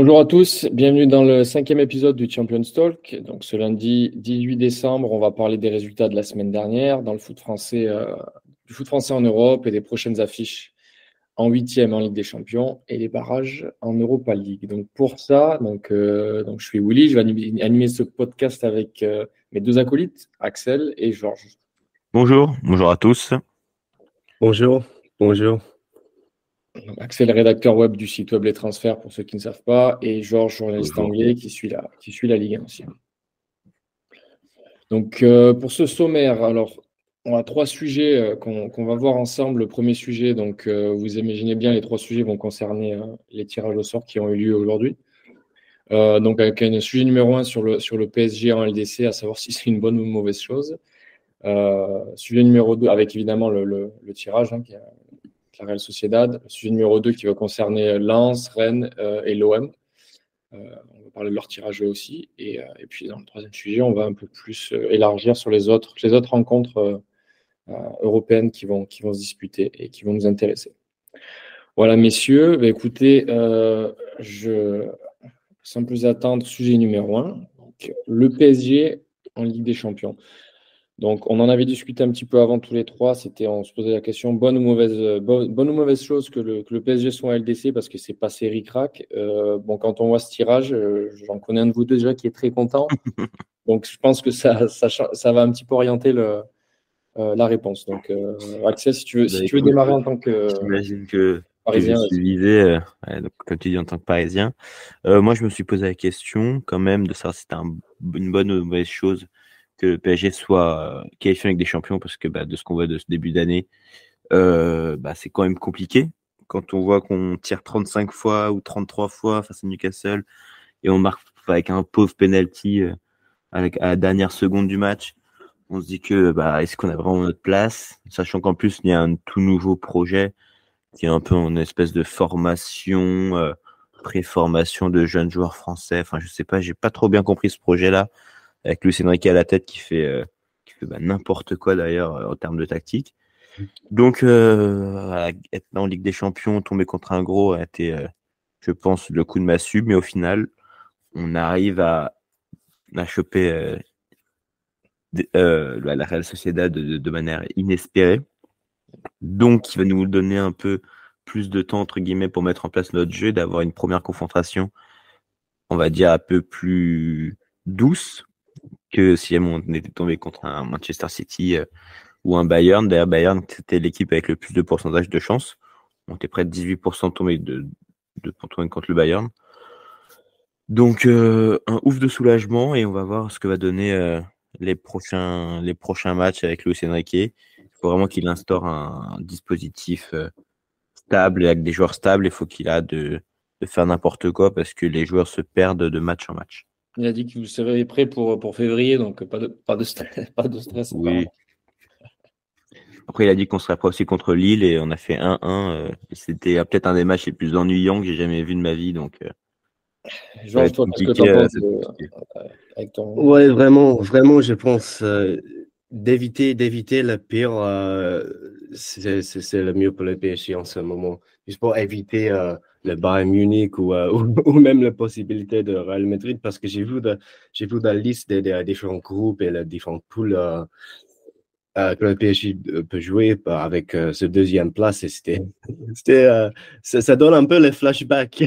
Bonjour à tous, bienvenue dans le 5e épisode du Champions Talk. Donc ce lundi 18 décembre, on va parler des résultats de la semaine dernière dans le foot français, du foot français en Europe et des prochaines affiches en 8e en Ligue des Champions et les barrages en Europa League. Donc pour ça, je suis Willy, je vais animer ce podcast avec mes deux acolytes, Axel et Georges. Bonjour à tous. Bonjour, bonjour. Axel, rédacteur web du site web Les Transferts pour ceux qui ne savent pas, et Georges, journaliste Bonjour. anglais qui suit la Ligue 1 aussi. Donc, pour ce sommaire, alors, on a trois sujets qu'on va voir ensemble. Le premier sujet, donc, vous imaginez bien, les trois sujets vont concerner les tirages au sort qui ont eu lieu aujourd'hui. Donc, avec un sujet numéro 1 sur le PSG en LDC, à savoir si c'est une bonne ou une mauvaise chose. Sujet numéro 2, avec évidemment le tirage, qui est la Real Sociedad. Sujet numéro 2 qui va concerner Lens, Rennes et l'OM. On va parler de leur tirage aussi. Et puis, dans le troisième sujet, on va un peu plus élargir sur les autres rencontres européennes qui vont se disputer et qui vont nous intéresser. Voilà, messieurs. Bah, écoutez, sans plus attendre, sujet numéro 1. Donc, le PSG en Ligue des Champions. Donc, on en avait discuté un petit peu avant tous les trois. On se posait la question bonne ou mauvaise chose que le PSG soit en LDC parce que c'est passé ric-rac. Quand on voit ce tirage, j'en connais un de vous deux déjà qui est très content. Donc, je pense que ça va un petit peu orienter la réponse. Donc, Axel, si tu veux démarrer en tant que J'imagine que Parisien. je suis visé, donc, comme tu dis, en tant que Parisien. Moi, je me suis posé la question quand même de savoir si c'était une bonne ou une mauvaise chose que le PSG soit qualifié avec des champions, parce que de ce qu'on voit de ce début d'année, c'est quand même compliqué. Quand on voit qu'on tire 35 fois ou 33 fois face à Newcastle et on marque avec un pauvre penalty à la dernière seconde du match, on se dit que est-ce qu'on a vraiment notre place, sachant qu'en plus il y a un tout nouveau projet qui est un peu une espèce de formation, pré-formation de jeunes joueurs français. Enfin, je sais pas, j'ai pas trop bien compris ce projet-là, avec Luis Enrique à la tête qui fait n'importe quoi d'ailleurs en termes de tactique. Donc, être là en Ligue des Champions, tomber contre un gros a été, je pense, le coup de massue, mais au final, on arrive à choper la Real Sociedad de manière inespérée. Donc, il va nous donner un peu plus de temps, entre guillemets, pour mettre en place notre jeu, d'avoir une première confrontation, on va dire, un peu plus douce que si on était tombé contre un Manchester City ou un Bayern. D'ailleurs, Bayern, c'était l'équipe avec le plus de pourcentage de chance. On était près de 18% tombé pour tomber contre le Bayern. Donc, un ouf de soulagement, et on va voir ce que va donner les prochains matchs avec Luis Enrique. Il faut vraiment qu'il instaure un dispositif stable, avec des joueurs stables. Il faut qu'il a de faire n'importe quoi parce que les joueurs se perdent de match en match. Il a dit que vous serez prêt pour février, donc pas de stress. Pas de stress. Oui. Après, il a dit qu'on serait prêt aussi contre Lille et on a fait 1-1. C'était peut-être un des matchs les plus ennuyants que j'ai jamais vu de ma vie. Donc, Georges, toi, qu'est-ce que tu en penses avec ton... Ouais, vraiment, je pense d'éviter le pire, c'est le mieux pour le PSG en ce moment. Juste pour éviter le Bayern Munich ou même la possibilité de Real Madrid, parce que j'ai vu la liste des différents groupes et les différentes poules que le PSG peut jouer avec ce deuxième place. Et ça donne un peu les flashbacks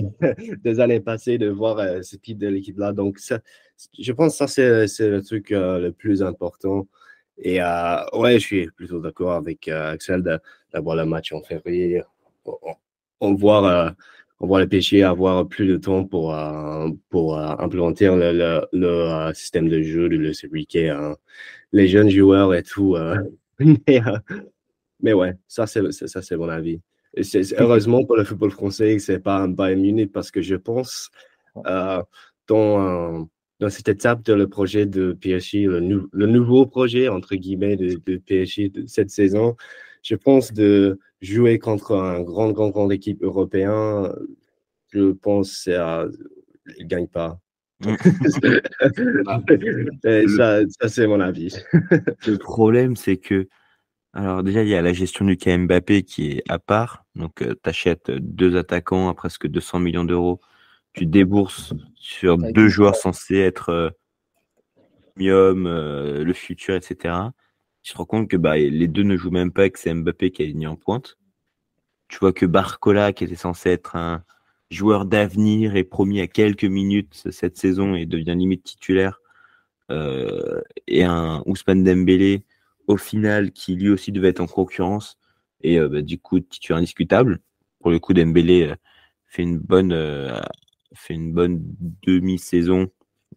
des années passées de voir ce type de l'équipe-là. Donc, je pense que ça, c'est le truc le plus important. Et ouais, je suis plutôt d'accord avec Axel d'avoir le match en février. On voit le PSG avoir plus de temps pour implémenter le système de jeu de Luis Enrique, les jeunes joueurs et tout. Mais ouais, ça c'est mon avis. Et heureusement pour le football français que c'est pas un Bayern Munich, parce que je pense dans cette étape de le projet de PSG, le nouveau projet entre guillemets de PSG de cette saison, je pense de jouer contre un grande équipe européen, je pense qu'ils ne gagnent pas. Ça c'est mon avis. le problème, c'est que, alors déjà, il y a la gestion du cas Mbappé qui est à part. Donc, tu achètes 2 attaquants à presque 200 millions d'euros tu débourses sur deux joueurs censés être le futur, etc. Tu te rends compte que les deux ne jouent même pas et que c'est Mbappé qui a mis en pointe. Tu vois que Barcola, qui était censé être un joueur d'avenir, est promis à quelques minutes cette saison et devient limite titulaire. Et un Ousmane Dembélé, au final, qui lui aussi devait être en concurrence et du coup titulaire indiscutable. Pour le coup, Dembélé fait une bonne demi-saison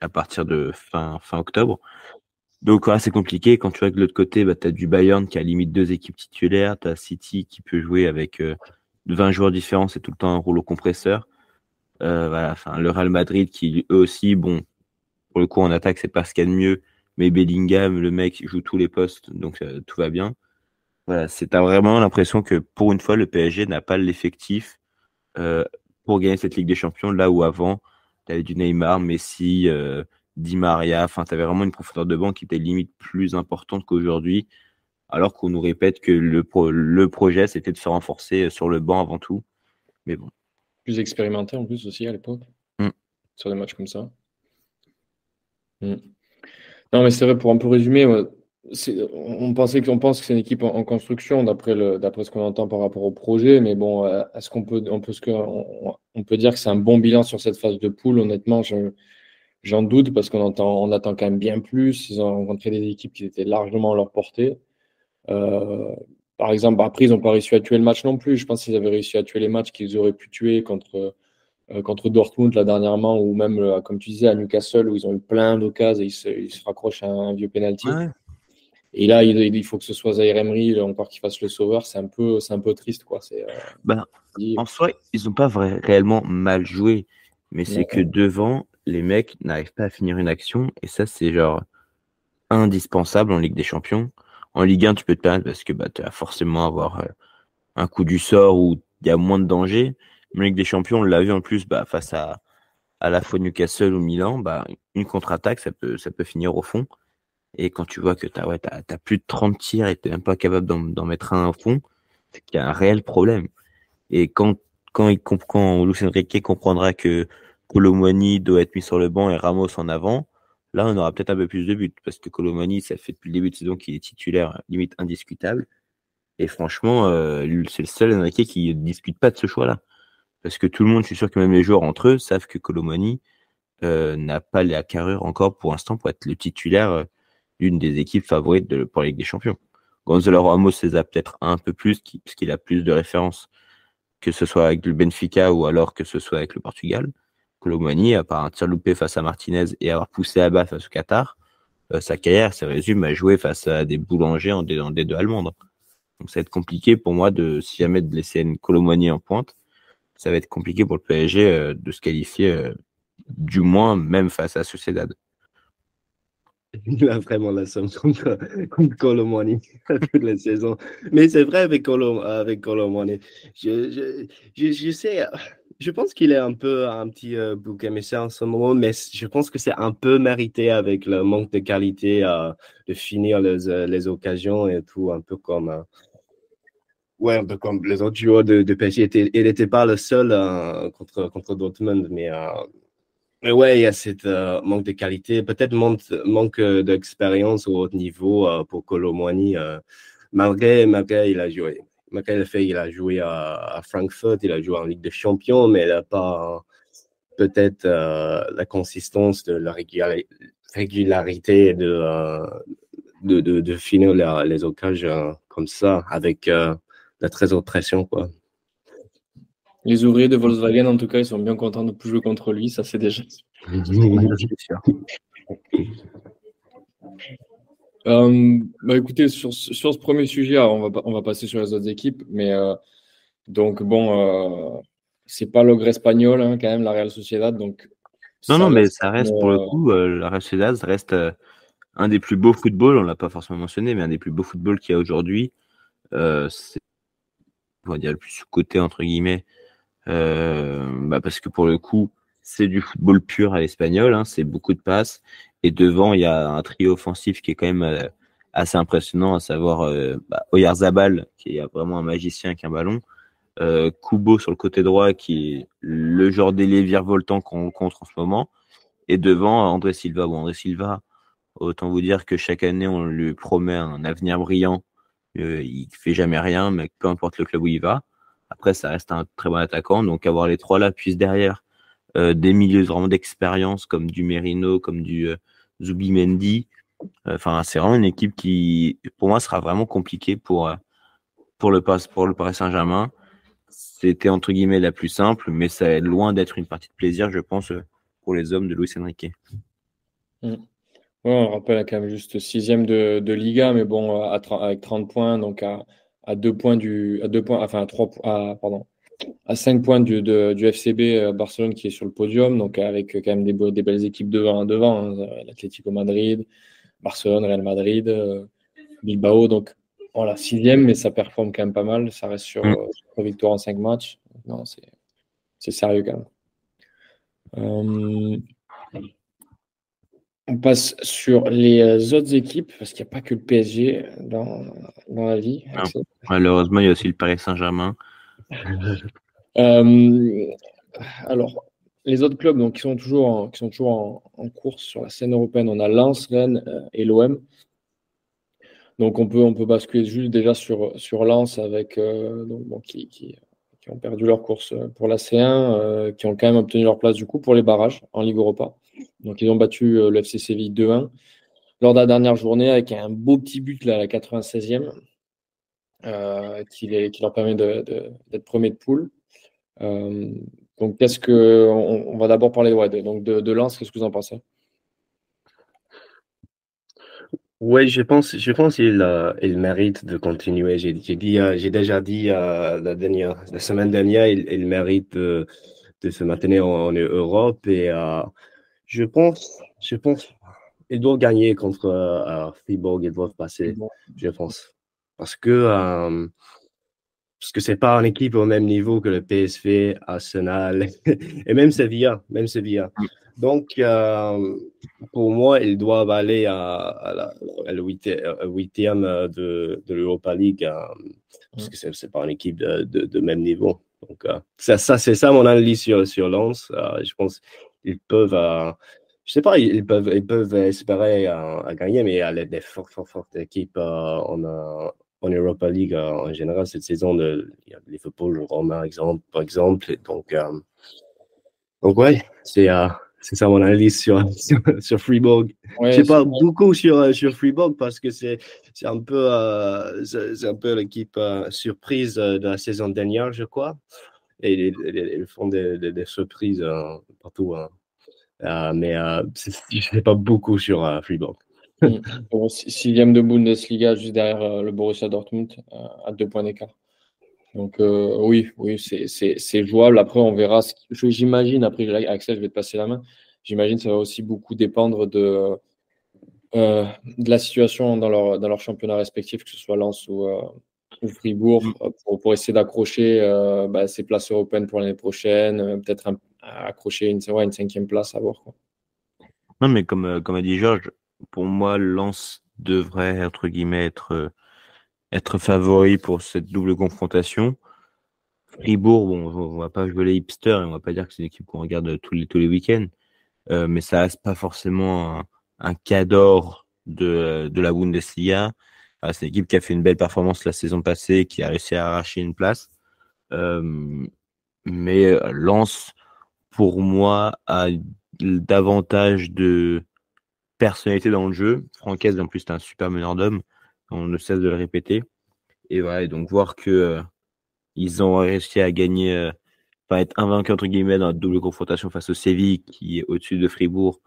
à partir de fin octobre. Donc c'est compliqué. Quand tu vois que de l'autre côté, tu as du Bayern qui a limite 2 équipes titulaires, tu as City qui peut jouer avec 20 joueurs différents, c'est tout le temps un rouleau compresseur. Le Real Madrid qui eux aussi, bon, pour le coup en attaque c'est pas ce qu'il y a de mieux, mais Bellingham, le mec joue tous les postes, donc tout va bien. Voilà, t'as vraiment l'impression que pour une fois le PSG n'a pas l'effectif pour gagner cette Ligue des Champions, là où avant tu avais du Neymar, Messi, Di Maria, tu avais vraiment une profondeur de banc qui était limite plus importante qu'aujourd'hui, alors qu'on nous répète que le projet c'était de se renforcer sur le banc avant tout. Mais bon. Plus expérimenté en plus aussi à l'époque, sur des matchs comme ça. Non, mais c'est vrai, pour un peu résumer, on pense que c'est une équipe en construction d'après ce qu'on entend par rapport au projet, mais bon, est-ce qu'on peut, on peut dire que c'est un bon bilan sur cette phase de poule? Honnêtement, j'en doute parce on attend quand même bien plus. Ils ont rencontré des équipes qui étaient largement à leur portée. Par exemple, après, ils n'ont pas réussi à tuer le match non plus. Je pense qu'ils avaient réussi à tuer les matchs qu'ils auraient pu tuer contre Dortmund là dernièrement, ou même, comme tu disais, à Newcastle, où ils ont eu plein d'occasions et ils se raccrochent à un vieux penalty. Ouais. Et là, il faut que ce soit Zaïre Emery encore qu'il fasse le sauveur. C'est un peu triste, quoi. En soi, ils n'ont pas réellement mal joué, mais c'est que devant, les mecs n'arrivent pas à finir une action, et ça, c'est genre indispensable en Ligue des Champions. En Ligue 1, tu peux te permettre parce que tu vas forcément avoir un coup du sort où il y a moins de danger. Mais en Ligue des Champions, on l'a vu en plus face à la fois Newcastle ou Milan, une contre-attaque, ça peut finir au fond. Et quand tu vois que t'as plus de 30 tirs et tu n'es même pas capable d'en mettre un au fond, c'est qu'il y a un réel problème. Et quand Luis Enrique comprendra que Kolo Muani doit être mis sur le banc et Ramos en avant, là, on aura peut-être un peu plus de buts. Parce que Kolo Muani, ça fait depuis le début de saison qu'il est titulaire, limite indiscutable. Et franchement, c'est le seul Enrique qui ne discute pas de ce choix-là. Parce que tout le monde, je suis sûr que même les joueurs entre eux, savent que Kolo Muani n'a pas la carrure encore pour l'instant pour être le titulaire d'une des équipes favorites pour la Ligue des Champions. Gonzalo Ramos les a peut-être un peu plus, parce qu'il a plus de références, que ce soit avec le Benfica ou alors que ce soit avec le Portugal. Kolo Muani, à part un tir loupé face à Martinez et avoir poussé à bas face au Qatar, sa carrière se résume à jouer face à des boulangers en D2 allemandes. Donc ça va être compliqué pour moi si jamais de laisser Kolo Muani en pointe. Ça va être compliqué pour le PSG de se qualifier, du moins même face à Sociedad. Il a vraiment la somme contre Kolo Muani toute la saison. Mais c'est vrai avec Kolo Muani. Je sais, je pense qu'il est un petit bouc émissaire en ce moment, mais je pense que c'est un peu mérité avec le manque de qualité de finir les occasions et tout, un peu comme un peu comme les autres joueurs de PSG. Il n'était pas le seul contre Dortmund, mais ouais, il y a cette manque de qualité, peut-être manque d'expérience au haut niveau pour Kolo Muani. Malgré il a joué. Malgré le fait qu'il a joué à Francfort, il a joué en Ligue des Champions, mais il n'a pas peut-être la consistance de la régularité de finir les occasions comme ça, avec la très haute pression, quoi. Les ouvriers de Volkswagen, en tout cas, ils sont bien contents de ne plus jouer contre lui. Ça, c'est déjà sûr. Écoutez, sur ce premier sujet, on va passer sur les autres équipes. Mais donc, bon, c'est pas l'ogre espagnol, hein, quand même, la Real Sociedad. Donc, non, mais ça reste pour le coup, la Real Sociedad reste un des plus beaux footballs. On l'a pas forcément mentionné, mais un des plus beaux footballs qu'il y a aujourd'hui. C'est, on va dire, le plus sous-coté, entre guillemets. Parce que pour le coup, c'est du football pur à l'espagnol, hein, c'est beaucoup de passes. Et devant, il y a un trio offensif qui est quand même assez impressionnant, à savoir Oyarzabal, qui est vraiment un magicien avec un ballon. Kubo sur le côté droit, qui est le genre d'ailier virevoltant qu'on rencontre en ce moment. Et devant, André Silva. Bon, André Silva, autant vous dire que chaque année, on lui promet un avenir brillant. Il fait jamais rien, mais peu importe le club où il va. Après, ça reste un très bon attaquant. Donc, avoir les trois là, puis derrière, des milieux vraiment d'expérience comme du Merino, comme du Zubimendi. Enfin, c'est vraiment une équipe qui, pour moi, sera vraiment compliquée pour le Paris Saint-Germain. C'était entre guillemets la plus simple, mais ça est loin d'être une partie de plaisir, je pense, pour les hommes de Luis Enrique. Ouais, on rappelle quand même juste sixième de Liga, mais bon, avec 30 points, donc à 2 points enfin à 5 points du FCB Barcelone qui est sur le podium, donc avec quand même des belles équipes devant hein, l'Atlético Madrid, Barcelone, Real Madrid, Bilbao, donc voilà, sixième, mais ça performe quand même pas mal, ça reste sur 3 victoires en 5 matchs. Non, c'est sérieux quand même. On passe sur les autres équipes, parce qu'il n'y a pas que le PSG dans la vie. Malheureusement, il y a aussi le Paris Saint-Germain. Alors, les autres clubs donc, qui sont toujours en course sur la scène européenne, on a Lens, Rennes et l'OM. Donc, on peut basculer juste déjà sur Lens avec, qui ont perdu leur course pour la C1, qui ont quand même obtenu leur place du coup pour les barrages en Ligue Europa. Donc, ils ont battu le FC Séville 2-1 lors de la dernière journée avec un beau petit but là, à la 96e qui leur permet d'être premier de poule. Donc, on va d'abord parler de Lens, qu'est-ce que vous en pensez? Oui, je pense qu'il mérite de continuer. J'ai déjà dit la semaine dernière, il mérite de se maintenir en Europe et je pense ils doivent gagner contre Fribourg, ils doivent passer, je pense. Parce que c'est pas une équipe au même niveau que le PSV, Arsenal et même Sevilla. Donc, pour moi, ils doivent aller à le huitième de l'Europa League parce que c'est pas une équipe de même niveau. Donc, c'est ça mon analyse sur Lens. Je pense qu'ils peuvent, je sais pas, ils peuvent espérer à gagner, mais il y a des fortes équipes en Europa League en général cette saison. Il y a Liverpool, Roma, par exemple. Donc ouais, c'est ça mon analyse sur Fribourg. Ouais, Je sais pas beaucoup sur Fribourg parce que c'est un peu l'équipe surprise de la saison dernière, je crois. Et ils font des surprises partout. Mais je sais pas beaucoup sur Fribourg. Bon, sixième de Bundesliga, juste derrière le Borussia Dortmund, à 2 points d'écart. Donc oui, c'est jouable. Après, on verra. J'imagine, après, Axel, je vais te passer la main. J'imagine que ça va aussi beaucoup dépendre de la situation dans leur championnat respectif, que ce soit Lens ou Fribourg, pour essayer d'accrocher ces places européennes pour l'année prochaine, peut-être accrocher une 5e place à voir, quoi. Non, mais comme a dit Georges, pour moi, Lens devrait, entre guillemets, être favori pour cette double confrontation. Fribourg, bon, on va pas jouer les hipsters et on va pas dire que c'est une équipe qu'on regarde tous les week-ends, mais ça reste pas forcément un cadre de la Bundesliga. C'est une équipe qui a fait une belle performance la saison passée, qui a réussi à arracher une place. Mais Lens, pour moi, a davantage de personnalité dans le jeu. Francaise, en plus, c'est un super meneur d'hommes. On ne cesse de le répéter. Et voilà, et donc voir que ils ont réussi à gagner, être invaincus entre guillemets dans la double confrontation face au Séville, qui est au-dessus de Fribourg,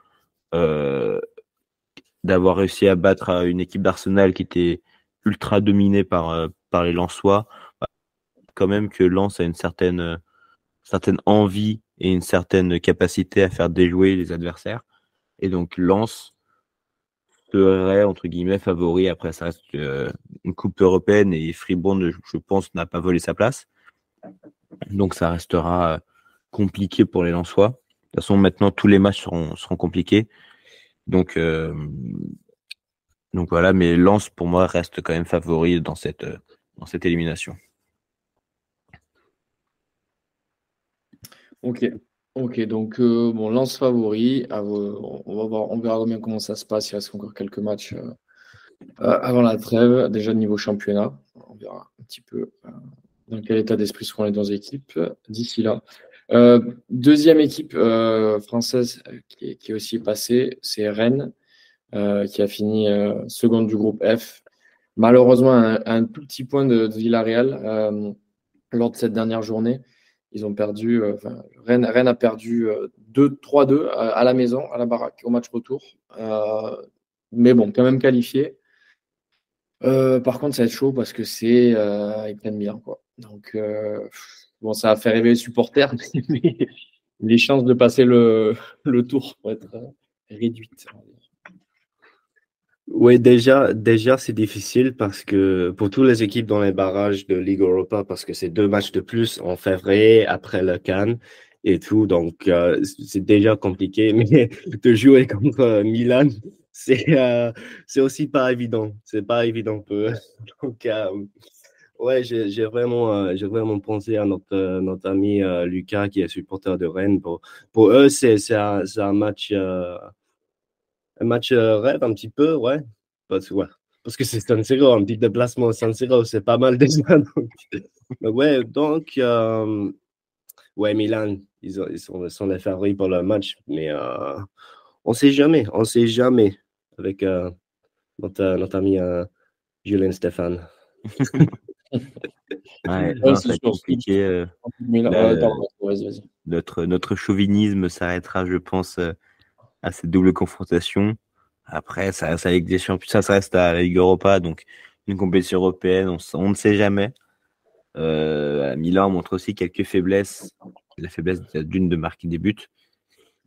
d'avoir réussi à battre une équipe d'Arsenal qui était ultra dominée par les Lensois, quand même que Lens a une certaine envie et une certaine capacité à faire déjouer les adversaires. Et donc Lens serait entre guillemets favori. Après, ça reste une coupe européenne et Fribourg, je pense, n'a pas volé sa place. Donc ça restera compliqué pour les Lensois. De toute façon, maintenant, tous les matchs seront compliqués. Donc voilà, mais Lens, pour moi, reste quand même favori dans cette élimination. Ok. Ok, donc bon, lance favori. On va voir, on verra bien comment ça se passe. Il reste encore quelques matchs avant la trêve. Déjà niveau championnat, on verra un petit peu dans quel état d'esprit seront les deux équipes d'ici là. Deuxième équipe française qui est aussi passée, c'est Rennes, qui a fini seconde du groupe F. Malheureusement, un tout petit point de Villarreal lors de cette dernière journée. Ils ont perdu, Rennes a perdu 3-2 à la maison, à la baraque, au match retour. Mais bon, quand même qualifié. Par contre, ça va être chaud parce que c'est ils prennent bien, quoi. Donc, bon, ça a fait rêver les supporters, mais les chances de passer le tour vont être réduites. Oui, déjà c'est difficile parce que pour toutes les équipes dans les barrages de Ligue Europa, parce que c'est 2 matchs de plus en février après le Cannes et tout, donc c'est déjà compliqué. Mais de jouer contre Milan, c'est aussi pas évident. C'est pas évident peu. Donc ouais, j'ai vraiment pensé à notre ami Lucas qui est supporter de Rennes. Pour eux, c'est un match rêve un petit peu, ouais. Ouais. Parce que c'est San Siro, un petit déplacement au San Siro, c'est pas mal déjà. Ouais, donc, ouais, Milan, ils sont les favoris pour le match, mais on sait jamais avec notre ami Julien Stéphane. Ouais, Ouais, non, c'est ça va être sûr. compliqué. Ouais, Là, pardon, vas-y, vas-y. notre chauvinisme s'arrêtera, je pense, à cette double confrontation. Après, ça reste avec des champions, ça reste à la Ligue Europa, donc une compétition européenne, on ne sait jamais. Milan montre aussi quelques faiblesses. La faiblesse d'une de marquer des buts.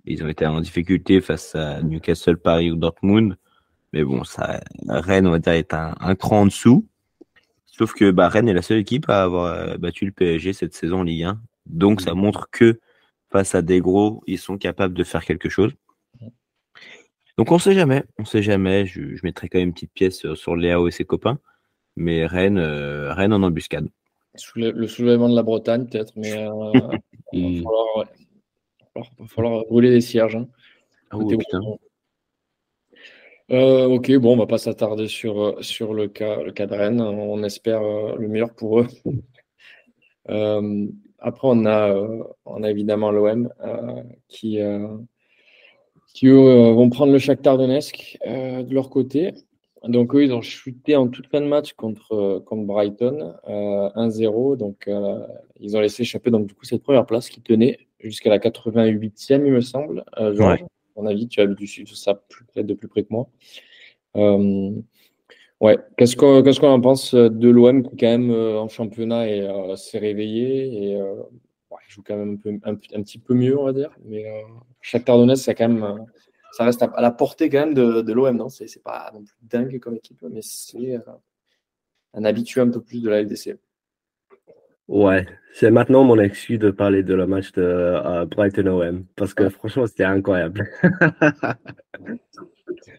Ils ont été en difficulté face à Newcastle, Paris ou Dortmund. Mais bon, ça, Rennes, on va dire, est un cran en dessous. Sauf que bah, Rennes est la seule équipe à avoir battu le PSG cette saison en Ligue 1. Donc ça montre que face à des gros, ils sont capables de faire quelque chose. Donc on sait jamais, on sait jamais. Je mettrai quand même une petite pièce sur Léao et ses copains. Mais Rennes en embuscade. Le soulèvement de la Bretagne, peut-être, mais Hmm. va falloir brûler les cierges, hein. Oh Côté putain. ok, bon, on va pas s'attarder sur le cas de Rennes. On espère le meilleur pour eux. Après, on a évidemment l'OM qui eux, vont prendre le Shakhtar Donetsk de leur côté. Donc, eux, ils ont chuté en toute fin de match contre Brighton, 1-0. Donc, ils ont laissé échapper donc, du coup, cette première place qui tenait jusqu'à la 88e, il me semble. Ouais. Georges, à mon avis, tu as dû suivre ça de plus près que moi. Euh, ouais, qu'est-ce qu'on en pense de l'OM qui, quand même, en championnat, s'est réveillé et ouais, il joue quand même un petit peu mieux, on va dire. Mais Shakhtar Donetsk, ça, quand même, ça reste à la portée quand même de l'OM, non? C'est pas non plus dingue comme équipe, mais c'est un habitué un peu plus de la LDC. Ouais, c'est maintenant mon excuse de parler de le match de Brighton OM parce que Ouais. franchement, c'était incroyable.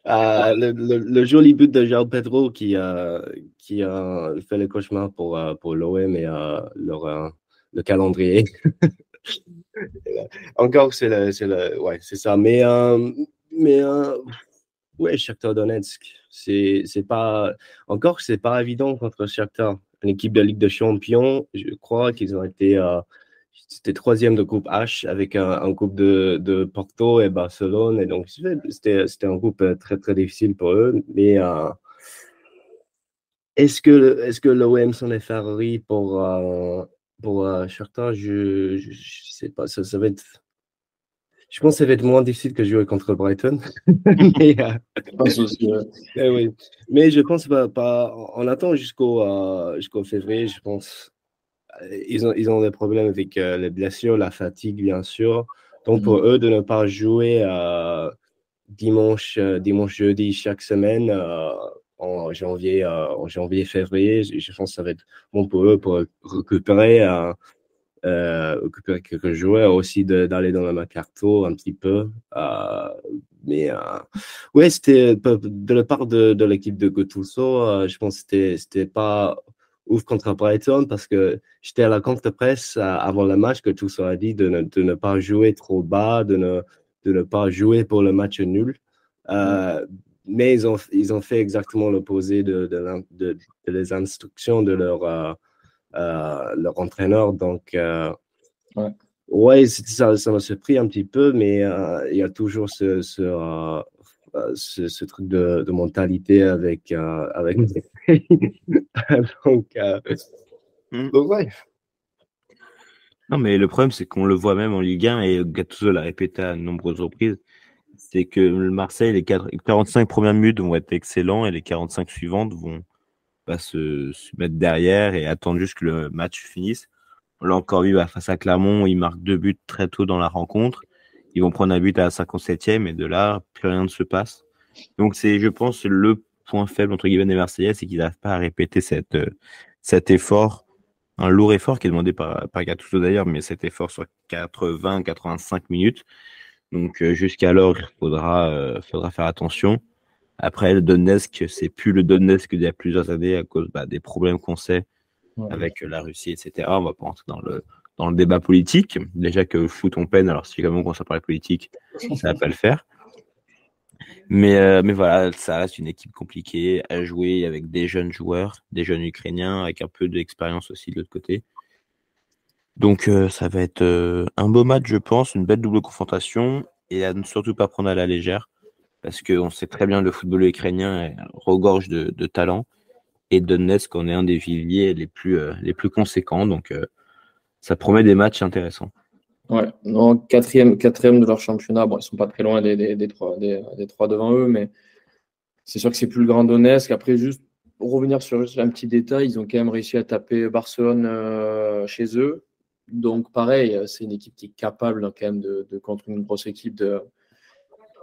Le joli but de João Pedro qui a fait le cauchemar pour l'OM et le calendrier. Encore, ouais, c'est ça. Mais ouais, Shakhtar Donetsk, c'est pas encore, c'est pas évident contre Shakhtar, une équipe de Ligue des Champions. Je crois qu'ils ont été c'était troisième de groupe H avec un groupe de Porto et Barcelone. Et donc, c'était un groupe très, très difficile pour eux. Mais est-ce que l'OM sont les favoris pour Shakhtar? Je sais pas. Je pense que ça va être moins difficile que jouer contre Brighton. Mais, Je pense aussi, oui. Mais je pense pas, on attend jusqu'au février, je pense. Ils ont des problèmes avec les blessures, la fatigue, bien sûr. Donc, pour eux, de ne pas jouer dimanche, jeudi chaque semaine en janvier, février, je pense que ça va être bon pour eux pour récupérer quelques joueurs aussi d'aller dans le mercato un petit peu. Mais ouais, c'était de la part de l'équipe de Gattuso, je pense que c'était pas ouf contre Brighton parce que j'étais à la conf de presse avant le match que tout sera dit de ne pas jouer trop bas, de ne pas jouer pour le match nul. Mais ils ont fait exactement l'opposé de les instructions de leur entraîneur. Donc, ouais, ça m'a surpris un petit peu, mais il y a toujours ce truc de mentalité avec donc, ouais. Non, mais le problème, c'est qu'on le voit même en Ligue 1 et Gattuso l'a répété à de nombreuses reprises. C'est que le Marseille, les 45 premières minutes vont être excellents et les 45 suivantes vont pas se mettre derrière et attendre juste que le match finisse. On l'a encore vu face à Clermont, ils marquent 2 buts très tôt dans la rencontre. Ils vont prendre un but à la 57e et de là, plus rien ne se passe. Donc, c'est, je pense, le point faible entre guillemets des Marseillais, c'est qu'ils n'arrivent pas à répéter cet effort, un lourd effort qui est demandé par Gattuso d'ailleurs, mais cet effort sur 80-85 minutes. Donc, jusqu'alors, il faudra faire attention. Après, le Donetsk, c'est plus le Donetsk d'il y a plusieurs années à cause des problèmes qu'on sait avec la Russie, etc. On va pas rentrer dans le débat politique. Déjà que foot, on peine, alors si vraiment on s'en parle politique, ça va pas le faire. Mais voilà, ça reste une équipe compliquée à jouer avec des jeunes joueurs, des jeunes Ukrainiens, avec un peu d'expérience aussi de l'autre côté. Donc ça va être un beau match, je pense, une belle double confrontation, et à ne surtout pas prendre à la légère, parce qu'on sait très bien le football ukrainien regorge de talent, et Donetsk en est un des viviers les plus conséquents, donc ça promet des matchs intéressants. Ouais, non, quatrième de leur championnat. Bon, ils sont pas très loin des trois devant eux, mais c'est sûr que c'est plus le Grand Donetsk. Après, juste pour revenir sur un petit détail, ils ont quand même réussi à taper Barcelone chez eux. Donc, pareil, c'est une équipe qui est capable quand même de contre une grosse équipe de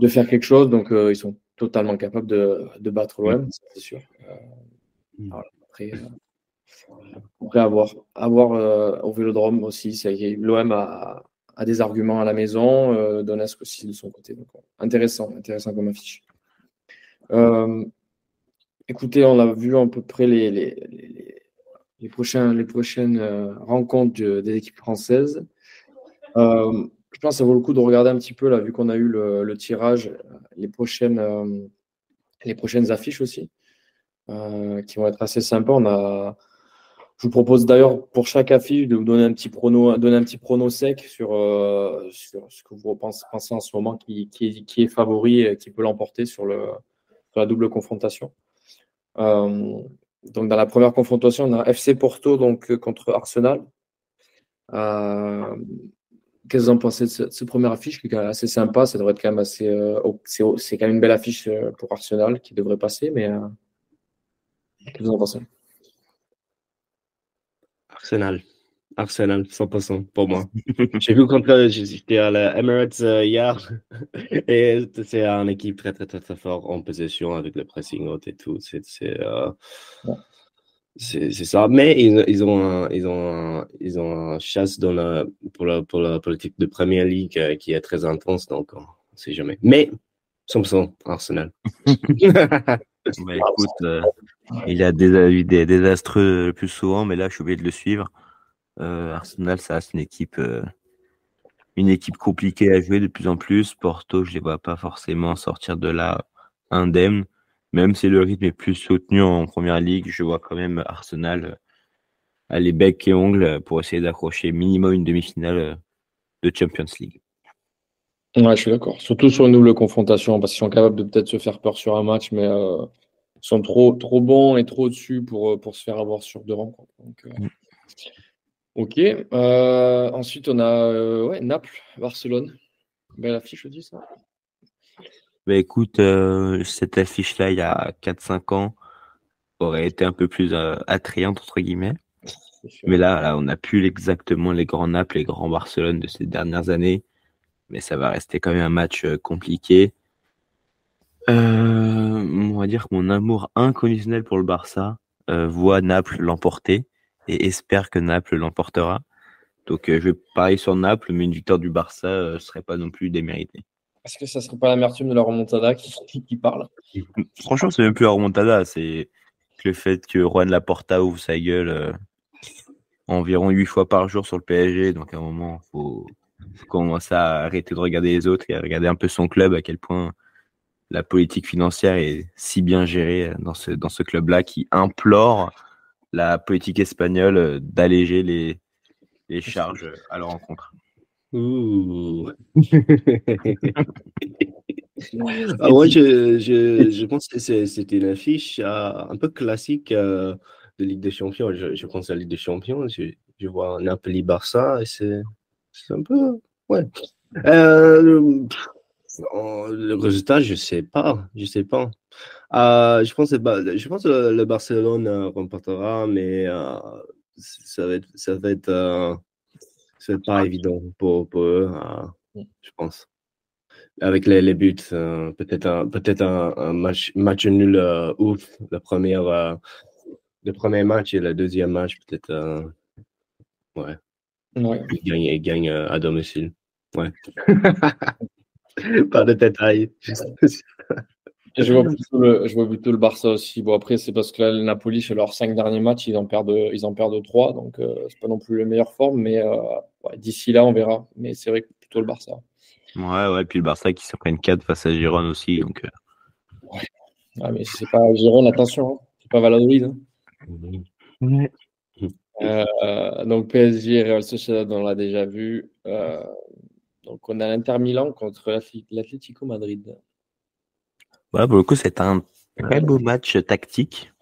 faire quelque chose. Donc, ils sont totalement capables de battre l'OM, c'est sûr. Voilà. Après avoir au Vélodrome aussi, l'OM a des arguments à la maison, Donetsk aussi de son côté. Donc, intéressant comme affiche. Écoutez, on a vu à peu près les prochaines rencontres des équipes françaises. Je pense que ça vaut le coup de regarder un petit peu, là, vu qu'on a eu le tirage, les prochaines affiches aussi, qui vont être assez sympas. Je vous propose d'ailleurs pour chaque affiche de vous donner un petit prono sec sur ce que vous pensez en ce moment qui est favori et qui peut l'emporter sur la double confrontation. Donc dans la première confrontation, on a FC Porto donc contre Arsenal. Qu'est-ce que vous en pensez de cette première affiche qui est assez sympa? Ça devrait être quand même assez. C'est quand même une belle affiche pour Arsenal qui devrait passer, mais qu'est-ce que vous en pensez? Arsenal, 100% pour moi. J'étais à la Emirates hier et c'est une équipe très, très, très, très forte en possession avec le pressing haut et tout. C'est ça. Mais ils ont un chasse pour la politique de Premier League qui est très intense, donc on ne sait jamais. Mais 100% Arsenal. Écoute, il a des avis désastreux le plus souvent, mais là, je suis obligé de le suivre. Arsenal, ça reste une équipe compliquée à jouer de plus en plus. Porto, je les vois pas forcément sortir de là indemne. Même si le rythme est plus soutenu en première ligue, je vois quand même Arsenal aller bec et ongle pour essayer d'accrocher minimum une demi-finale de Champions League. Ouais, je suis d'accord. Surtout sur une double confrontation, parce qu'ils sont capables de peut-être se faire peur sur un match, mais ils sont trop bons et trop au-dessus pour se faire avoir sur 2 rencontres. Donc, ok. Ensuite, on a Naples, Barcelone. Belle affiche, je dis ça. Écoute, cette affiche-là, il y a 4-5 ans, aurait été un peu plus attrayante, entre guillemets. Mais là, on n'a plus exactement les grands Naples, les grands Barcelone de ces dernières années. Mais ça va rester quand même un match compliqué. On va dire que mon amour inconditionnel pour le Barça voit Naples l'emporter et espère que Naples l'emportera. Donc, je vais parier sur Naples, mais une victoire du Barça ne serait pas non plus déméritée. Est-ce que ça ne serait pas l'amertume de la remontada qui parle? Franchement, c'est même plus la remontada. C'est le fait que Juan Laporta ouvre sa gueule environ 8 fois par jour sur le PSG. Donc, à un moment, il faut commencer à arrêter de regarder les autres et à regarder un peu son club, à quel point la politique financière est si bien gérée dans ce club-là qui implore la politique espagnole d'alléger les charges à leur encontre. Ouh. Moi, je pense que c'était une affiche un peu classique de Ligue des Champions. Je pense à la Ligue des Champions. Je vois Napoli-Barça et c'est un peu. Ouais. Le résultat, je sais pas. Je pense que le Barcelone remportera, mais ça va être pas évident pour eux, je pense. Avec les buts, peut-être un match nul ouf, le premier match et le deuxième match, peut-être, ouais. Il gagne à domicile. Ouais. Pas de détails. Je vois plutôt le Barça aussi. Bon, après, c'est parce que là, le Napoli, sur leurs 5 derniers matchs, ils en perdent 3. Donc, c'est pas non plus la meilleure forme. Mais d'ici là, on verra. Mais c'est vrai que plutôt le Barça. Ouais. Puis le Barça qui s'en prenne 4 face à Girone aussi. Donc, Ouais, mais c'est pas Girone, attention. Hein. C'est pas Valladolid. Hein. Ouais. Donc, PSG et Real Sociedad, on l'a déjà vu. Donc, on a l'Inter Milan contre l'Atlético Madrid. ouais, pour le coup, c'est un très beau match tactique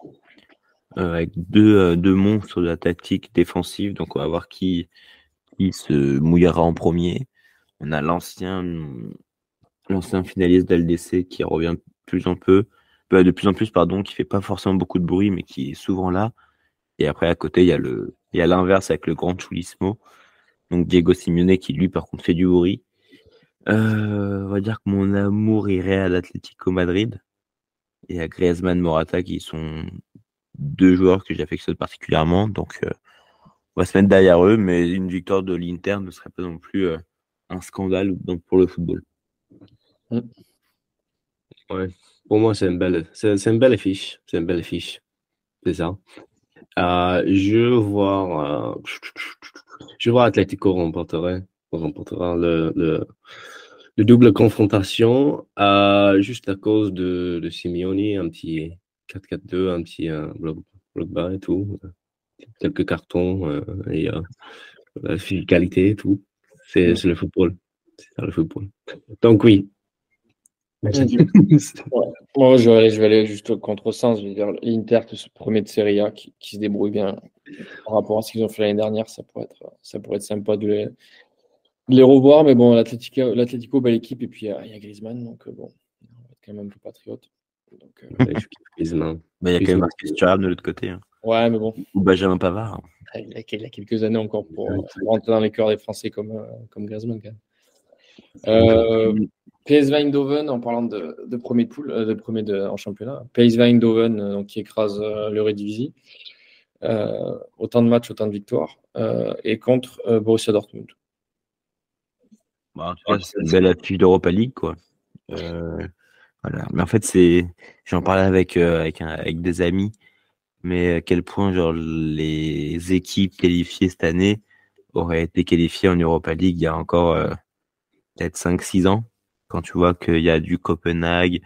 avec deux monstres de la tactique défensive. Donc, on va voir qui se mouillera en premier. On a l'ancien finaliste d'LDC qui revient de plus en plus, pardon, qui fait pas forcément beaucoup de bruit, mais qui est souvent là. Et après, à côté, il y a l'inverse avec le grand Chulismo. Donc, Diego Simeone qui, lui, par contre, fait du bruit. On va dire que mon amour irait à l'Atlético Madrid et à Griezmann Morata qui sont deux joueurs que j'affectionne particulièrement. Donc, on va se mettre derrière eux, mais une victoire de l'Inter ne serait pas non plus un scandale pour le football. Ouais. Pour moi, c'est une belle affiche. C'est une belle affiche. C'est ça. Je vois Atlético remportera le double confrontation juste à cause de Simeone, un petit 4-4-2, un petit bloc bas et tout, quelques cartons et la physicalité et tout. C'est le football. C'est ça, le football. Donc oui. Moi, je vais aller juste au contresens. Je veux dire, l'Inter, ce premier de Serie A qui se débrouille bien par rapport à ce qu'ils ont fait l'année dernière, ça pourrait être sympa de les revoir. Mais bon, l'Atlético, belle équipe. Et puis, il y a Griezmann. Donc, bon, on va être quand même un peu patriote. Donc, je kiffe Griezmann. Il y a quand même Marcus Thuram de l'autre côté. Hein. Ouais, mais bon. Ou Benjamin Pavard. Hein. Il y a quelques années encore pour rentrer dans les cœurs des Français comme Griezmann, quand même. PSV Eindhoven, en parlant de premier de poule, en championnat. PSV Eindhoven, donc, qui écrase l'Eredivisie. Autant de matchs, autant de victoires. Et contre Borussia Dortmund. En tout cas, c'est une belle affiche d'Europa League, quoi. Voilà. Mais en fait, j'en parlais avec des amis, mais à quel point genre les équipes qualifiées cette année auraient été qualifiées en Europa League il y a encore peut-être 5-6 ans, quand tu vois qu'il y a du Copenhague,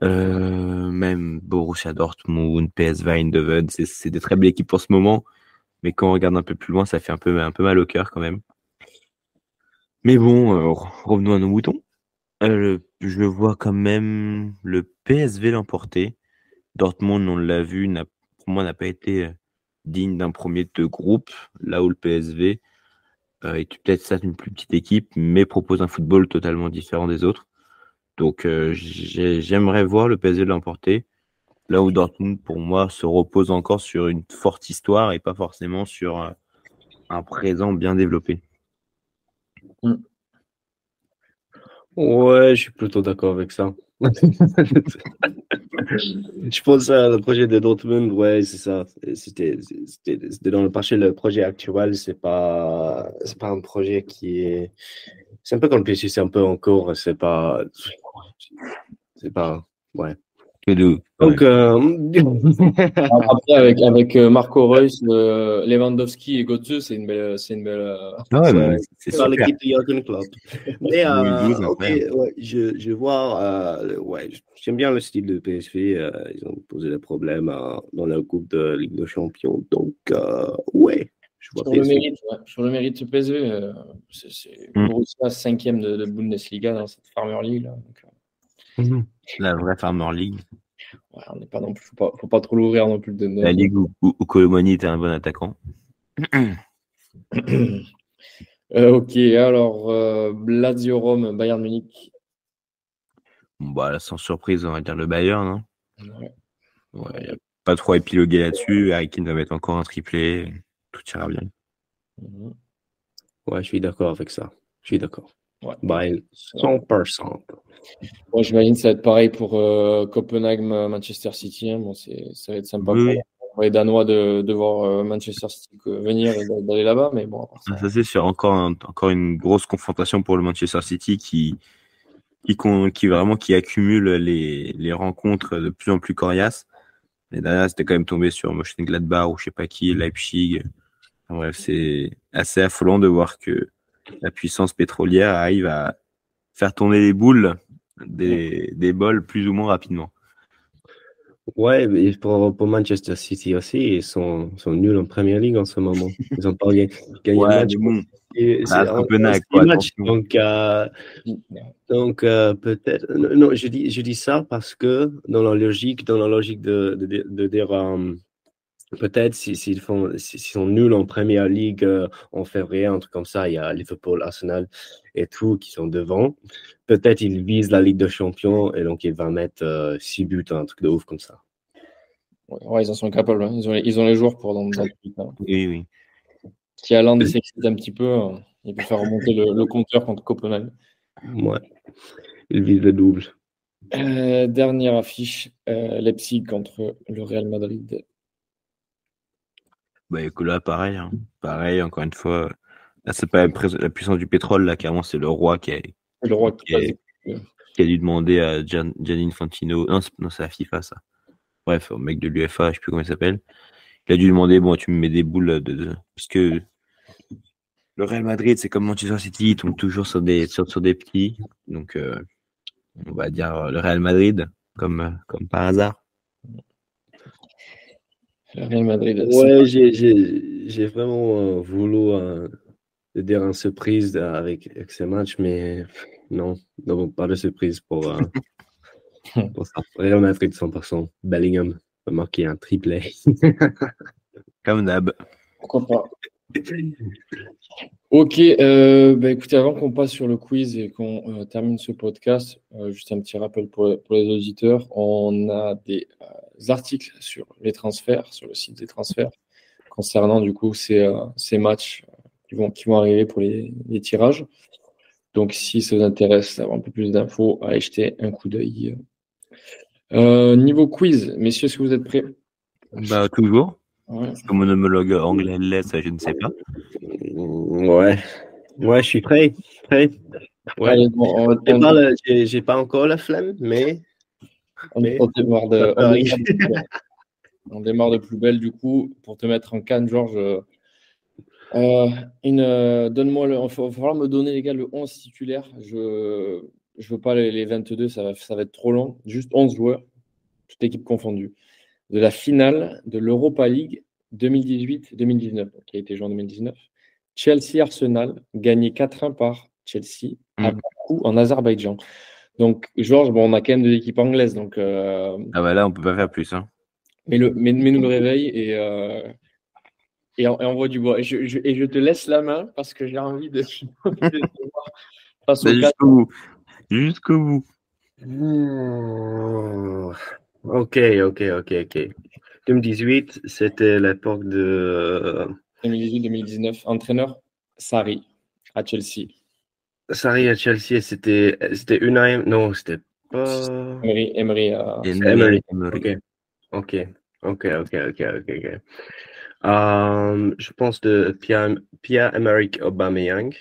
même Borussia Dortmund, PSV Eindhoven, c'est des très belles équipes pour ce moment, mais quand on regarde un peu plus loin, ça fait un peu mal au cœur quand même. Mais bon, revenons à nos moutons. Je vois quand même le PSV l'emporter. Dortmund, on l'a vu, pour moi, n'a pas été digne d'un premier de groupe, là où le PSV est peut-être ça une plus petite équipe, mais propose un football totalement différent des autres. Donc, j'aimerais voir le PSG l'emporter, là où Dortmund, pour moi, se repose encore sur une forte histoire et pas forcément sur un présent bien développé. Ouais, je suis plutôt d'accord avec ça. Je pense à le projet de Dortmund, ouais, c'est ça. C'était dans le marché, le projet actuel, c'est pas un projet qui est. C'est un peu comme le PSG, c'est un peu encore, c'est pas. Ouais. Que deux. Donc, Après, avec Marco Reus, Lewandowski et Götze, c'est une belle. Ouais, mais c'est dans super. l'équipe de Jürgen Klopp. Mais Douze, ok, incroyable. ouais, je vois, ouais, j'aime bien le style de PSV. Ils ont posé des problèmes dans la Coupe de Ligue des Champions. Donc, ouais, je vois Sur le PSV. mérite, ouais. Sur le mérite de PSV, c'est Mm. Borussia 5e de Bundesliga dans cette Farmer League. Là. Donc, La vraie Farmer League. ouais, on n'est pas non plus, faut pas trop l'ouvrir non plus. La ligue où Colomani était un bon attaquant. Ok, alors Lazio Rome, Bayern Munich. Bon, bah, sans surprise, on va dire le Bayern. Hein. Ouais. Ouais, y a pas trop à épiloguer là-dessus. Harry Kane va mettre encore un triplé. Tout ira bien. Mhm. Ouais, je suis d'accord avec ça. Je suis d'accord. Ouais. Bayern, 100%. Bon, j'imagine que ça va être pareil pour Copenhague, Manchester City. Hein. Bon, ça va être sympa Oui, pour les Danois de voir Manchester City venir et d'aller là-bas. Mais bon, à part ça, ça c'est sûr. Encore une grosse confrontation pour le Manchester City qui accumule les rencontres de plus en plus coriaces. Les dernières, c'était quand même tombé sur Mönchengladbach ou je sais pas qui, Leipzig. Enfin, bref, c'est assez affolant de voir que la puissance pétrolière arrive à faire tourner les boules des bols plus ou moins rapidement. Ouais, et pour Manchester City aussi, ils sont nuls en Première Ligue en ce moment. Ils n'ont pas gagné un Ouais, match. mais bon, ça C'est reste en Copenhague, 6 quoi, matchs. attention. Donc peut-être. Non, je dis ça parce que dans la logique de dire peut-être s'ils sont nuls en Première Ligue en février, un truc comme ça, il y a Liverpool, Arsenal et tout qui sont devant. Peut-être ils visent la Ligue des Champions et donc ils vont mettre 6 buts, un truc de ouf comme ça. ouais, ils en sont capables. Hein. Ils ont les joueurs pour dans tout le cas. Oui, oui. Si Haaland s'excite un petit peu, il peut faire remonter le compteur contre Copenhague. Ouais, ils visent le double. Dernière affiche, Leipzig contre le Real Madrid. Bah, et que là, pareil. Hein. Pareil, encore une fois. Là, c'est pas la puissance du pétrole, là, carrément, c'est le roi Le roi qui passe. qui a dû demander à Gianni Infantino. Non, c'est la FIFA, ça. Bref, au mec de l'UEFA, je sais plus comment il s'appelle. Il a dû demander, bon, tu me mets des boules parce que le Real Madrid, c'est comme Manchester City, ils tombent toujours sur des petits. Donc, on va dire le Real Madrid, comme par hasard. Le Real Madrid. Ouais, j'ai vraiment voulu dire une surprise avec ces matchs, mais non, pas de surprise pour ça. Real Madrid 100%. Bellingham a marqué un triplé. Comme d'hab. Pourquoi pas? Ok, bah écoutez, avant qu'on passe sur le quiz et qu'on termine ce podcast, juste un petit rappel pour les auditeurs, on a des articles sur les transferts, sur le site des transferts, concernant du coup ces matchs qui vont arriver pour les tirages. Donc si ça vous intéresse d'avoir un peu plus d'infos, allez jeter un coup d'œil. Niveau quiz, messieurs, est-ce que vous êtes prêts? Bah, toujours. Ouais. Comme mon homologue anglais l'est, ça, je ne sais pas. Ouais, je suis prêt. Ouais. Allez, bon, J'ai pas encore la flemme, mais on démarre on démarre de plus belle du coup. Pour te mettre en canne, Georges, donne-moi il va falloir me donner les gars le 11 titulaire. Je veux pas les 22, ça va être trop long. Juste 11 joueurs, toute équipe confondue. De la finale de l'Europa League 2018-2019, qui a été jouée en 2019. Chelsea-Arsenal, gagné 4-1 par Chelsea à Bakou en Azerbaïdjan. Donc, Georges, bon, on a quand même des équipes anglaises. Donc, Ah bah là, on peut pas faire plus. Hein. mets-nous le réveil et envoie du bois. Et je te laisse la main parce que j'ai envie de voir face Bah, au 4. jusqu'au bout. Jusqu'au bout. Ok. 2018, c'était l'époque de 2018-2019. Entraîneur, Sarri à Chelsea. Sarri à Chelsea, c'était Unai. Non, c'était pas. Emery Emery. Ok. Je pense de Pierre-Emerick Aubameyang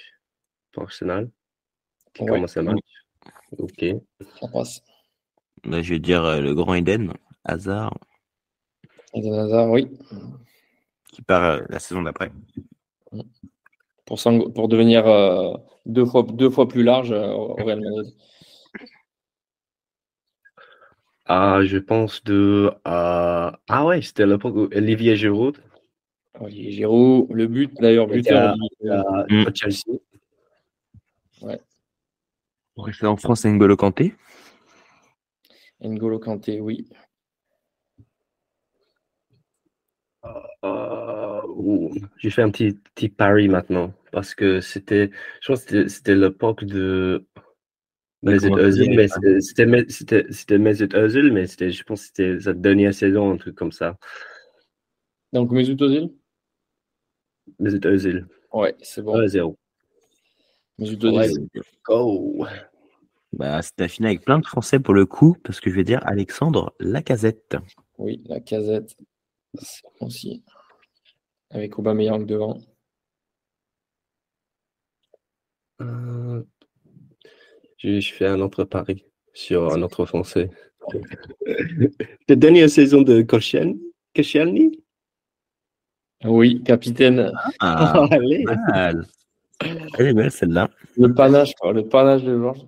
pour Arsenal qui ouais, commence à match. Ok. ça passe. Là, je vais dire le grand Eden Hazard Eden Hazard, oui. qui part la saison d'après. Pour devenir deux fois plus large au Real Madrid. Je pense ouais, c'était l'époque où Olivier Giroud Olivier Giroud, le but, d'ailleurs, était buteur. à Chelsea. Ouais. Pour rester en France, c'est N'Golo Kanté. N'Golo Kanté, oui. J'ai fait un petit pari maintenant parce que je pense que c'était l'époque de Mesut Özil, mais c'était Mesut Özil, mais je pense que c'était sa dernière saison, un truc comme ça. Donc, Mesut Özil? Mesut Özil. Ouais, c'est bon. 1-0. Mesut Özil. Let's go. Bah, c'était la finale avec plein de Français pour le coup, parce que je vais dire Alexandre Lacazette. Oui, Lacazette, c'est bon aussi. Avec Aubameyang devant. Je fais un autre pari sur un autre Français. La dernière saison de Koscielny? Oui, capitaine. Ah, Allez. mal. Elle est belle celle-là. Le panache, quoi. Le panache de Georges.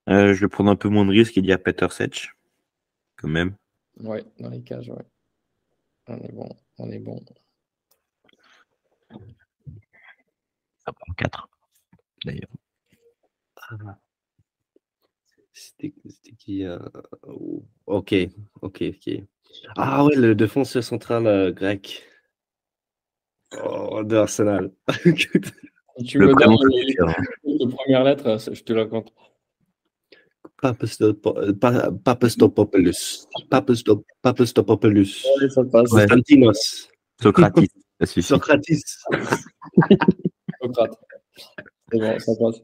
Je vais prendre un peu moins de risque et dire Peter Sech, quand même. Ouais, dans les cages, ouais. On est bon, on est bon. Ça prend 4, d'ailleurs. C'était qui Ok. Ah ouais, le défenseur central grec. De Arsenal. Si tu me donnes prénom, les premières lettres, je te la compte. Papastopoulos. Papastopoulos. Allez, ça passe. Ouais. Constantinos. Socrates, ça suffit. Socrates. Socrate. C'est bon, ça passe.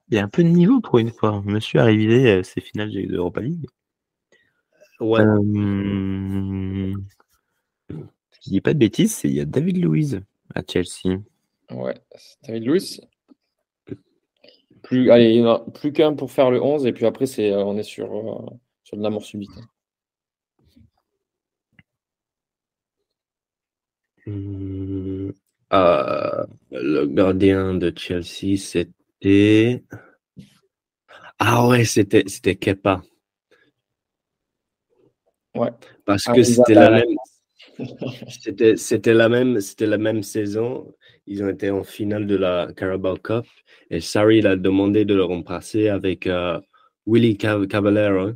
Il y a un peu de niveau pour une fois. Monsieur a révisé ses finales de l'Europa League. Ouais. Si je dis pas de bêtises, il y a David Luiz à Chelsea. Ouais, David Luiz. Allez, il n'y en a plus qu'un pour faire le 11, et puis après, on est sur de la mort subite. Le gardien de Chelsea, c'était. Ah ouais, c'était Kepa. Ouais. Parce que c'était la même. C'était la même saison. Ils ont été en finale de la Carabao Cup et Sarri il a demandé de le remplacer avec Willy Caballero,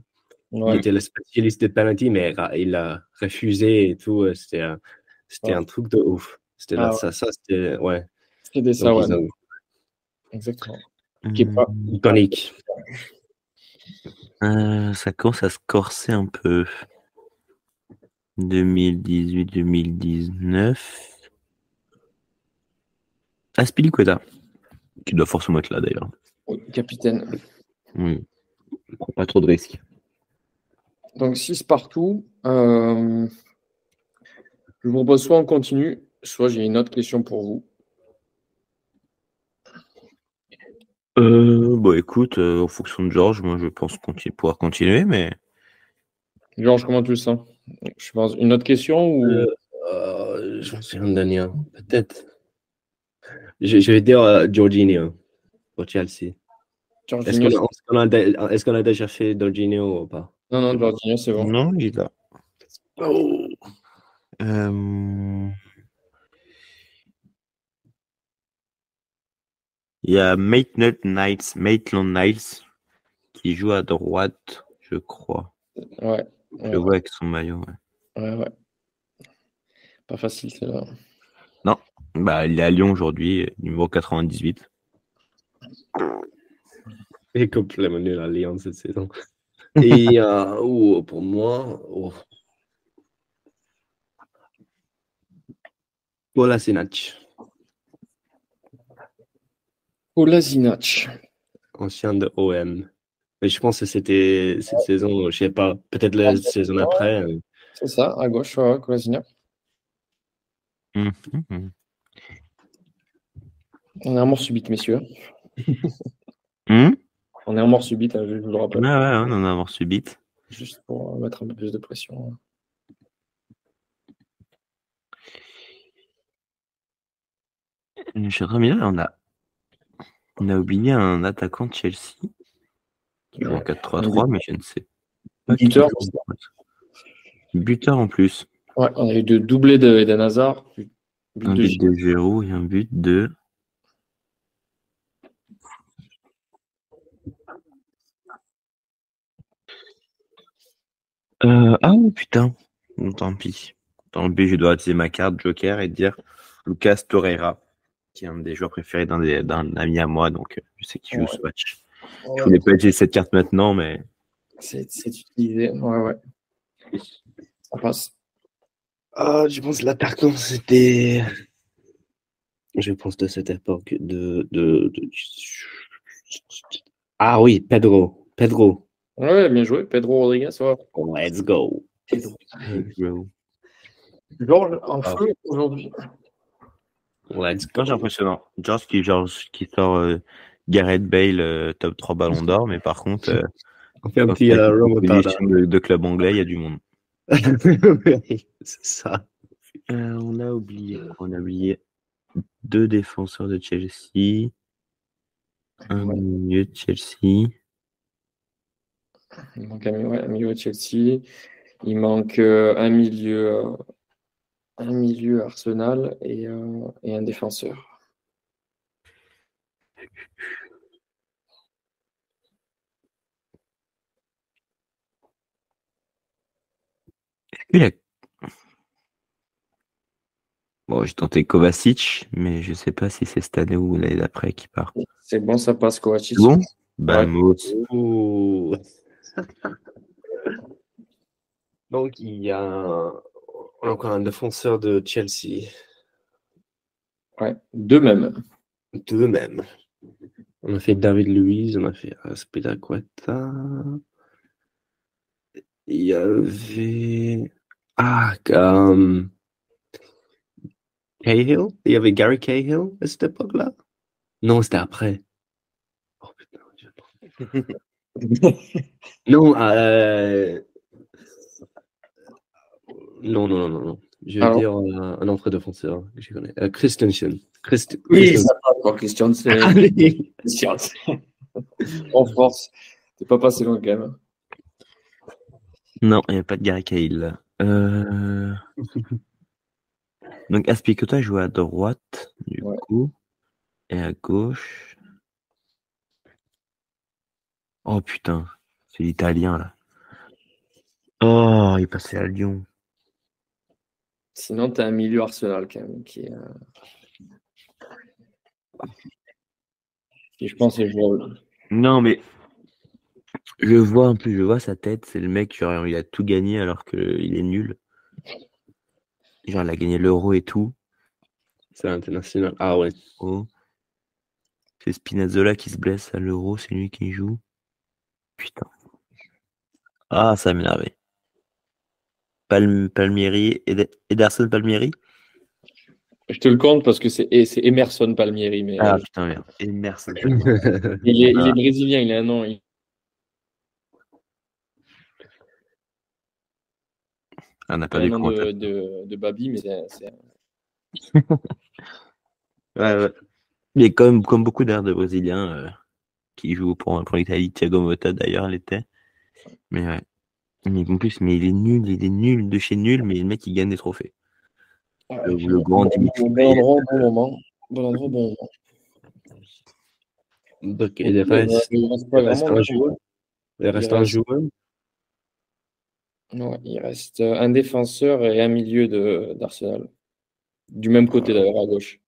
qui était le spécialiste de penalty, mais il a refusé et tout. C'était un truc de ouf. C'était c'était ouais. C'était ça, ouais. Ont... Exactement. Iconique. Ça commence à se corser un peu. 2018-2019. Aspilicueta, qui doit forcément être là d'ailleurs. Oui, capitaine. Oui. Pas trop de risques. Donc 6 partout. Je vous propose soit on continue, soit j'ai une autre question pour vous. Bon, écoute, en fonction de Georges, moi je pense pouvoir continuer, mais. Georges, comment tu le sens? Je pense une autre question ou. Je me souviens de dernier. Peut-être. Je vais dire Jorginho pour Chelsea. Est-ce qu'on a déjà fait Jorginho ou pas? Non, Jorginho, c'est bon. Non, il est là. Oh. Il y a Maitland Niles qui joue à droite, je crois. Ouais. Je le vois avec son maillot. Ouais. Pas facile, celle-là. Non, il est à Lyon aujourd'hui, numéro 98. Il est complètement nul à Lyon cette saison. Et pour moi, Kolasinac. Ancien de OM. Mais je pense que c'était cette saison, je sais pas, peut-être la saison après. C'est ça, à gauche, Kolasinac. On est à mort subite, messieurs. On est est en mort subite, hein, je vous le Ouais, rappelle. ouais, on en a mort subite. Juste pour mettre un peu plus de pression. Je suis en train de me dire, on a oublié un attaquant de Chelsea qui joue en 4-3-3, mais je ne sais pas qui Buteur. joue. Buteur en plus. Ouais, on a eu deux doublés d'Eden Hazard. Un but de Giroud et un but de... Ah putain. Bon, tant pis. Tant pis, je dois utiliser ma carte Joker et dire Lucas Torreira, qui est un des joueurs préférés d'un ami à moi, donc je sais qu'il joue ce match. Je Ouais. voulais pas utiliser cette carte maintenant, mais... C'est utilisé. Ouais. Ça passe. Ah, je pense que l'attaquant, c'était. Je pense de cette époque Ah oui, Pedro. Ouais, bien joué. Pedro Rodriguez. Ouais. Let's go. Georges en feu aujourd'hui. Let's go. C'est impressionnant. George qui sort Gareth Bale top 3 ballons d'or, mais par contre, On fait un quand petit il y a une remontada. composition de club anglais, il y a du monde. C'est ça. On a oublié 2 défenseurs de Chelsea, un milieu de Chelsea. Il manque un milieu de Chelsea. Il manque un milieu Arsenal et un défenseur. Bon, j'ai tenté Kovacic, mais je sais pas si c'est cette année ou l'année d'après qui part. C'est bon, ça passe Kovacic. C'est bon? Vamos. Ouh. Donc, il y a encore un défenseur de Chelsea. Ouais, deux mêmes. Deux même. On a fait David Luiz, on a fait Aspilicueta. Il y avait. Cahill? Il y avait Gary Cahill à cette époque-là? Non, c'était après. Oh putain, non, non. Je vais dire un autre défenseur que je connais. Christensen. Oui, ça passe pour Christiansen. Allez. En France. T'es pas passé loin quand même. Non, il n'y a pas de Gary Cahill. Donc Aspilicueta joue à droite, du coup, et à gauche. Oh putain, c'est l'italien là. Oh, il est passé à Lyon. Sinon, tu as un milieu Arsenal quand même qui je pense est jouable. Non, mais je vois sa tête. C'est le mec, genre, il a tout gagné alors qu'il est nul. Genre, il a gagné l'Euro et tout. C'est international. Ah ouais. Oh. C'est Spinazzola qui se blesse à l'Euro, c'est lui qui joue. Putain. Ah, ça m'énervait. Palmieri, Ederson Palmieri. Je te le compte parce que c'est Emerson Palmieri. Mais, Ah putain, merde. Emerson. il est brésilien, il a un an. On n'a pas du coup de Babi, mais c'est... ouais. Mais comme beaucoup d'air de Brésiliens qui jouent pour l'Italie, Thiago Motta d'ailleurs l'était. Mais ouais. Mais en plus, mais il est nul de chez nul, mais le mec il gagne des trophées. Ouais, le grand Dimitri. Bon endroit, bon moment. Bon endroit, bon moment. Donc, il reste un joueur. Il reste un joueur. Ouais, il reste un défenseur et un milieu d'Arsenal. Du même côté d'ailleurs, à gauche.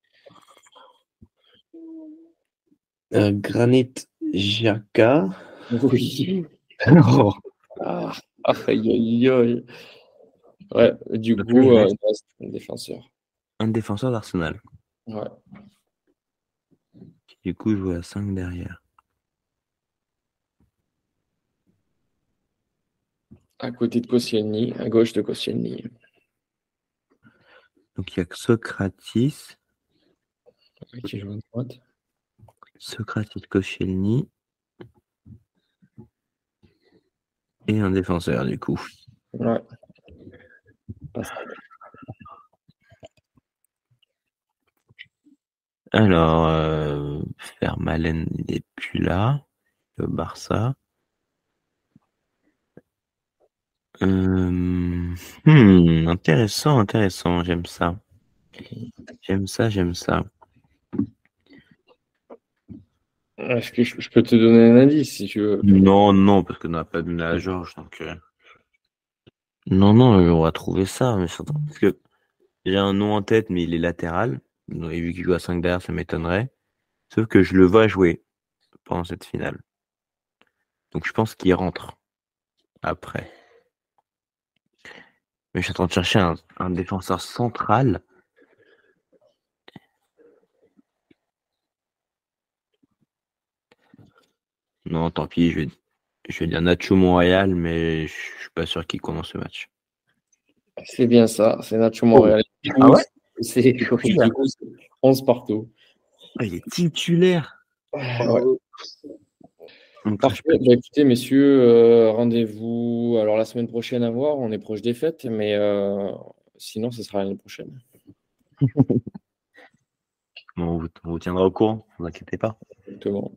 Granit Xhaka. Oui. Oh. Aïe. Ouais, du coup, il reste un défenseur. Un défenseur d'Arsenal. Ouais. Du coup, je joue à 5 derrière. À côté de Koscielny, à gauche de Koscielny. Donc, il y a Socrates. Qui joue à droite. Socrates Koscielny. Et un défenseur, du coup. Ouais. Alors, Vermaelen, il n'est plus là. Le Barça. Intéressant. J'aime ça. J'aime ça. Est-ce que je peux te donner un indice si tu veux? Non, parce qu'on n'a pas donné à Georges. Donc, non, on va trouver ça. Mais surtout parce que j'ai un nom en tête, mais il est latéral. Et vu qu'il joue à 5 derrière, ça m'étonnerait. Sauf que je le vois jouer pendant cette finale. Donc, je pense qu'il rentre après. Mais je suis en train de chercher un défenseur central. Non, tant pis, je vais dire Nacho Monreal, mais je suis pas sûr qu'il commence ce match. C'est bien ça, c'est Nacho Monreal. Ah ouais? C'est du coup, 11 partout. Ah, il est titulaire. Ouais. Donc, Parfait. Bah, écoutez, messieurs, rendez-vous alors la semaine prochaine à voir. On est proche des fêtes, mais sinon, ce sera l'année prochaine. on vous tiendra au courant, ne vous inquiétez pas. Exactement.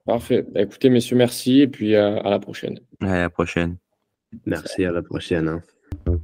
Parfait. Bah, écoutez, messieurs, merci et puis à la prochaine. À la prochaine. Merci, à la prochaine. Hein.